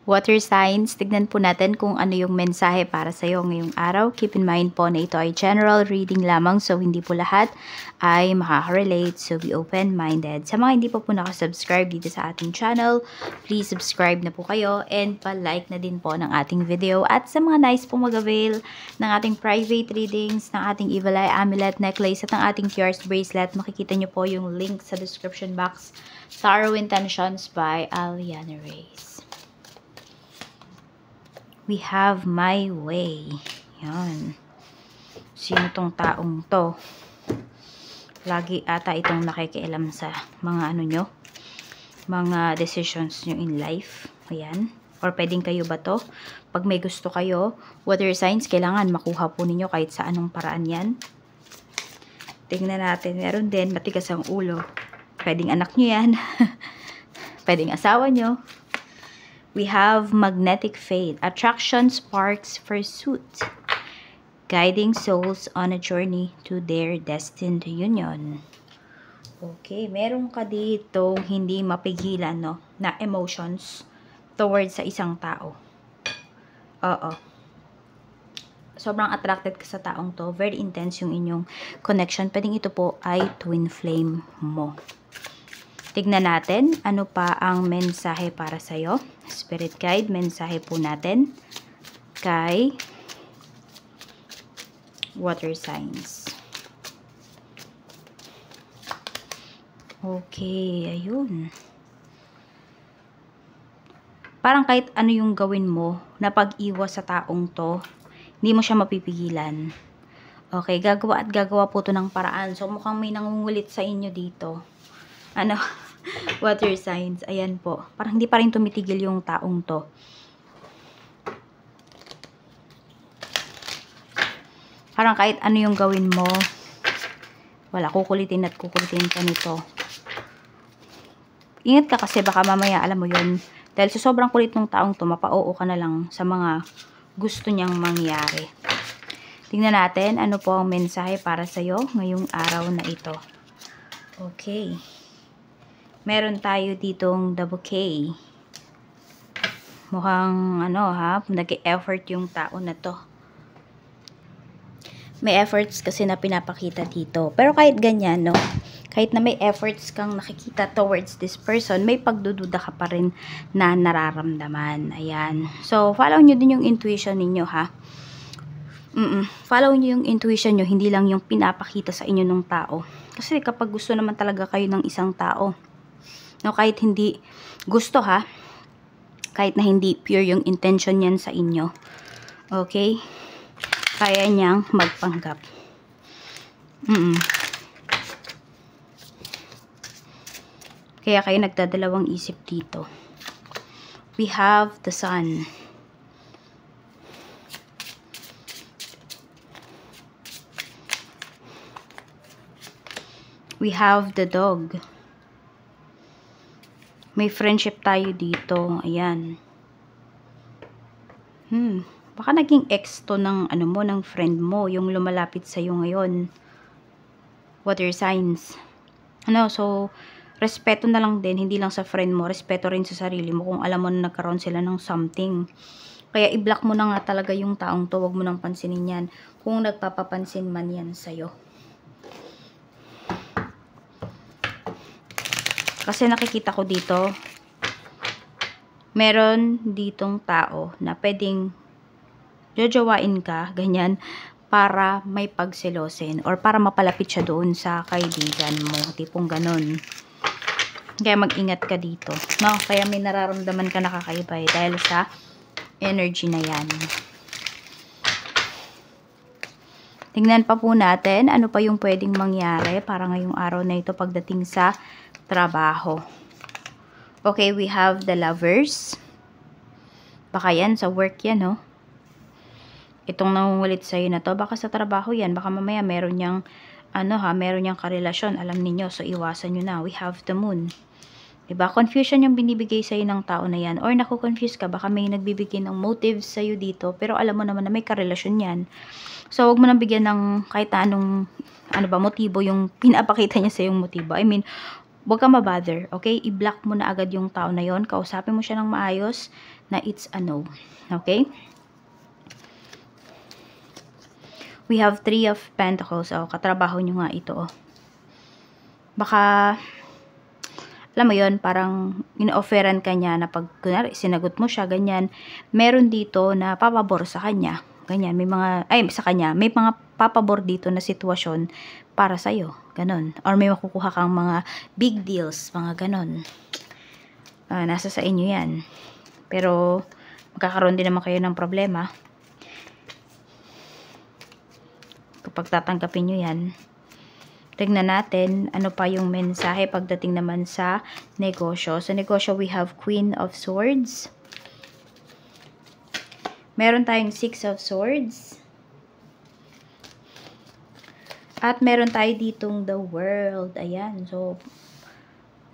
Water signs, tignan po natin kung ano yung mensahe para sa iyo ngayong araw. Keep in mind po na ito ay general reading lamang, so hindi po lahat ay makaka-relate. So be open-minded. Sa mga hindi po nakasubscribe dito sa ating channel, please subscribe na po kayo and pa-like na din po ng ating video. At sa mga nice po mag-avail ng ating private readings, ng ating Evil Eye Amulet Necklace at ng ating Cures Bracelet, makikita nyo po yung link sa description box. Sorrow Intentions by Aliana Reyes. We have My Way. Yan. Sino tong taong to? Lagi ata itong nakikialam sa mga ano nyo, mga decisions nyo in life. Ayan. Or pwedeng kayo ba to? Pag may gusto kayo, water signs, kailangan makuha po ninyo kahit sa anong paraan yan. Tingnan natin. Meron din, matigas ang ulo. Pwedeng anak nyo yan. Pwedeng asawa nyo. We have Magnetic Fate. Attraction sparks pursuit. Guiding souls on a journey to their destined union. Okay, meron ka dito hindi mapigilan, no, na emotions towards sa isang tao. Oo. Sobrang attracted ka sa taong to. Very intense yung inyong connection. Pwedeng ito po ay twin flame mo. Tignan natin ano pa ang mensahe para sa'yo. Spirit guide, mensahe po natin kay water signs. Okay, ayun. Parang kahit ano yung gawin mo na pag-iwas sa taong to, hindi mo siya mapipigilan. Okay, gagawa at gagawa po to ng paraan. So, mukhang may nangungulit sa inyo dito. Ano? Water signs. Ayan po. Parang hindi pa rin tumitigil yung taong to. Parang kahit ano yung gawin mo, wala, kukulitin at kukulitin ka nito. Ingat ka kasi baka mamaya, alam mo yun, dahil sa sobrang kulit ng taong to, mapa-oo ka na lang sa mga gusto niyang mangyari. Tingnan natin ano po ang mensahe para sa'yo ngayong araw na ito. Okay. Meron tayo ditong the bouquet. Mukhang ano ha, nag-e-effort yung tao na to. May efforts kasi na pinapakita dito. Pero kahit ganyan, no, kahit na may efforts kang nakikita towards this person, may pagdududa ka pa rin na nararamdaman. Ayan. So, follow nyo din yung intuition ninyo, ha. Follow nyo yung intuition nyo, hindi lang yung pinapakita sa inyo ng tao. Kasi kapag gusto naman talaga kayo ng isang tao, no, kahit hindi gusto, ha, kahit na hindi pure yung intention yan sa inyo, okay, kaya niyang magpanggap. Kaya kayo nagdadalawang isip dito. We have the Sun. We have the Dog. May friendship tayo dito. Ayan. Baka naging ex to ng ano mo, ng friend mo, yung lumalapit sa iyo ngayon. Water signs. Ano, so respeto na lang din, hindi lang sa friend mo, respeto rin sa sarili mo kung alam mo na nagkaroon sila ng something. Kaya i-block mo na nga talaga yung taong to, wag mo nang pansinin yan. Kung nagpapapansin man yan sa iyo. Kasi nakikita ko dito, meron ditong tao na pwedeng jojowain ka, ganyan, para may pagselosin or para mapalapit siya doon sa kaibigan mo. Tipong ganun. Kaya mag-ingat ka dito. No? Kaya may nararamdaman ka nakakaiba dahil sa energy na yan. Tingnan pa po natin ano pa yung pwedeng mangyari para ngayong araw na ito pagdating sa trabaho. Okay, we have the Lovers. Baka yan, sa work yan, no? Itong nangungulit sa'yo na to, baka sa trabaho yan, baka mamaya meron niyang, meron niyang karelasyon, alam niyo, so iwasan nyo na. We have the Moon. Diba? Confusion yung binibigay sa'yo ng tao na yan, or naku-confuse ka, baka may nagbibigay ng motives sa'yo dito, pero alam mo naman na may karelasyon yan. So, huwag mo nang bigyan ng kahit anong, motibo yung pinapakita niya sa yung motibo. I mean, Huwag ka mabother, okay? I-block mo na agad yung tao na yon. Kausapin mo siya ng maayos na it's a no. Okay? We have 3 of Pentacles. Oh, katrabaho nyo nga ito, oh. Baka, alam mo yon, parang in-offeran ka niya na pag, kunwari, sinagot mo siya, ganyan. Meron dito na papabor sa kanya. Ganyan, may mga, sa kanya, may mga papabor dito na sitwasyon para sa'yo. Ganon. Or may makukuha kang mga big deals, mga ganon. Nasa sa inyo yan. Pero, magkakaroon din naman kayo ng problema. Kapag tatanggapin nyo yan. Tignan natin, ano pa yung mensahe pagdating naman sa negosyo. Sa negosyo, we have Queen of Swords. Meron tayong 6 of Swords. At meron tayo ditong the World. Ayan. So,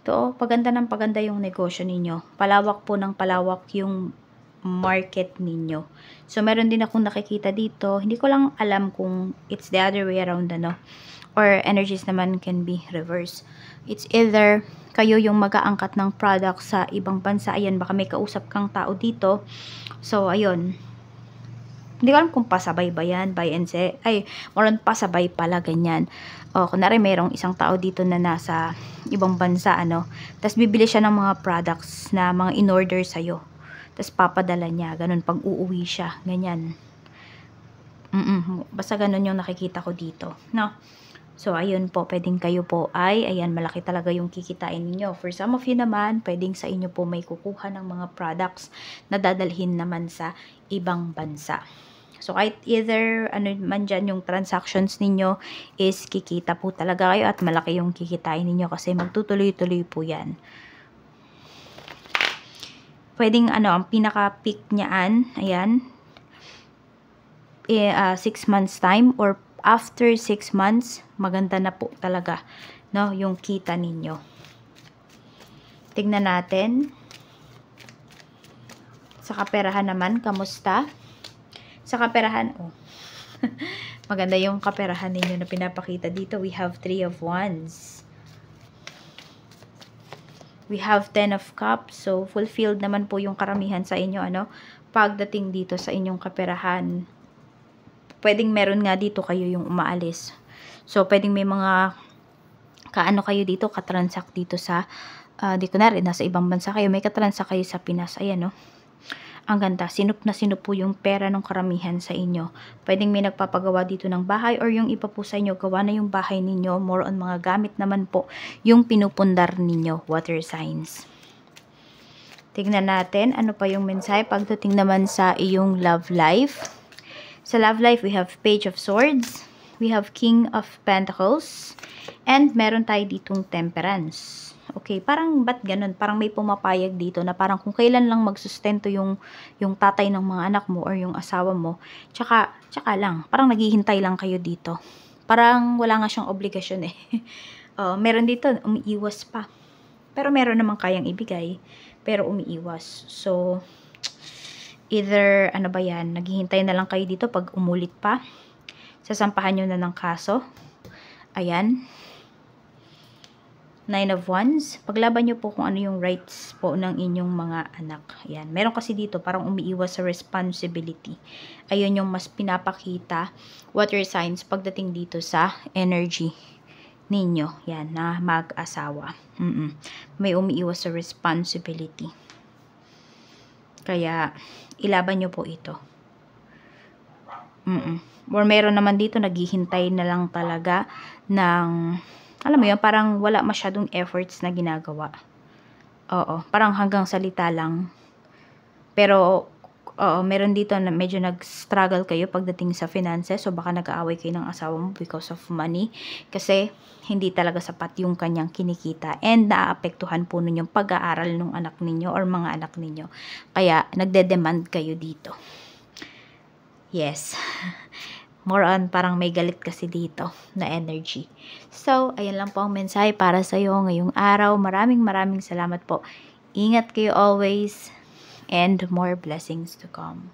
ito, paganda ng paganda yung negosyo ninyo. Palawak po ng palawak yung market ninyo. So, meron din akong nakikita dito. Hindi ko lang alam kung it's the other way around, ano. Or energies naman can be reversed. It's either kayo yung mag-aangkat ng product sa ibang bansa. Ayan, baka may kausap kang tao dito. So, ayun. Hindi ko alam kung pasabay ba yan, buy and sell. Moron pasabay pala, ganyan. O, kunwari mayroong isang tao dito na nasa ibang bansa, ano. Tapos, bibili siya ng mga products na mga in-order sa'yo. Tapos, papadala niya. Ganun, pag uuwi siya. Ganyan. Basta ganun yung nakikita ko dito. No? So, ayun po. Pwedeng kayo po ay, ayan, malaki talaga yung kikitain ninyo. For some of you naman, pwedeng sa inyo po may kukuha ng mga products na dadalhin naman sa ibang bansa. So, kahit either, ano man dyan, yung transactions ninyo is kikita po talaga kayo at malaki yung kikitain ninyo kasi magtutuloy-tuloy po yan. Pwedeng, ang pinaka-peak niyaan, ayan, 6 months time or after 6 months, maganda na po talaga, no, yung kita ninyo. Tignan natin. Sa kaperahan naman, kamusta? Sa kaperahan, maganda yung kaperahan ninyo na pinapakita dito. We have 3 of Wands. We have 10 of Cups. So, fulfilled naman po yung karamihan sa inyo, ano, pagdating dito sa inyong kaperahan. Pwedeng meron nga dito kayo yung umaalis. So, pwedeng may mga kaano kayo dito, katransact dito sa, di ko na rin, nasa ibang bansa kayo, may katransact kayo sa Pinas. Ayan, no. Ang ganda, sinup na sinup po yung pera ng karamihan sa inyo. Pwedeng may nagpapagawa dito ng bahay or yung iba po sa inyo, gawa na yung bahay ninyo. More on mga gamit naman po yung pinupundar ninyo, water signs. Tignan natin, ano pa yung mensahe pagdating naman sa iyong love life. Sa love life, we have Page of Swords, we have King of Pentacles, and meron tayo ditong Temperance. Okay, parang ba't ganun? Parang may pumapayag dito na parang kung kailan lang magsustento yung tatay ng mga anak mo or yung asawa mo, tsaka lang, parang naghihintay lang kayo dito. Parang wala nga siyang obligasyon eh. Meron dito, umiiwas pa. Pero meron namang kayang ibigay, pero umiiwas. So, either, ano ba yan, naghihintay na lang kayo dito pag umulit pa. Sasampahan nyo na ng kaso. Ayan. 9 of Wands. Paglaban nyo po kung ano yung rights po ng inyong mga anak. Ayan. Meron kasi dito parang umiiwas sa responsibility. Ayun yung mas pinapakita water signs pagdating dito sa energy ninyo. Yan, na mag-asawa. May umiiwas sa responsibility. Kaya, ilaban nyo po ito. Or meron naman dito, naghihintay na lang talaga ng, alam mo yun, parang wala masyadong efforts na ginagawa. Oo, parang hanggang salita lang. Pero, meron dito na medyo nag-struggle kayo pagdating sa finances. So, baka nag-aaway kayo ng asawa mo because of money. Kasi, hindi talaga sapat yung kanyang kinikita. And, naaapektuhan po nun yung pag-aaral ng anak ninyo or mga anak ninyo. Kaya, nagde-demand kayo dito. Yes. More on, parang may galit kasi dito na energy. So, ayan lang po ang mensahe para sa'yo ngayong araw. Maraming salamat po. Ingat kayo always and more blessings to come.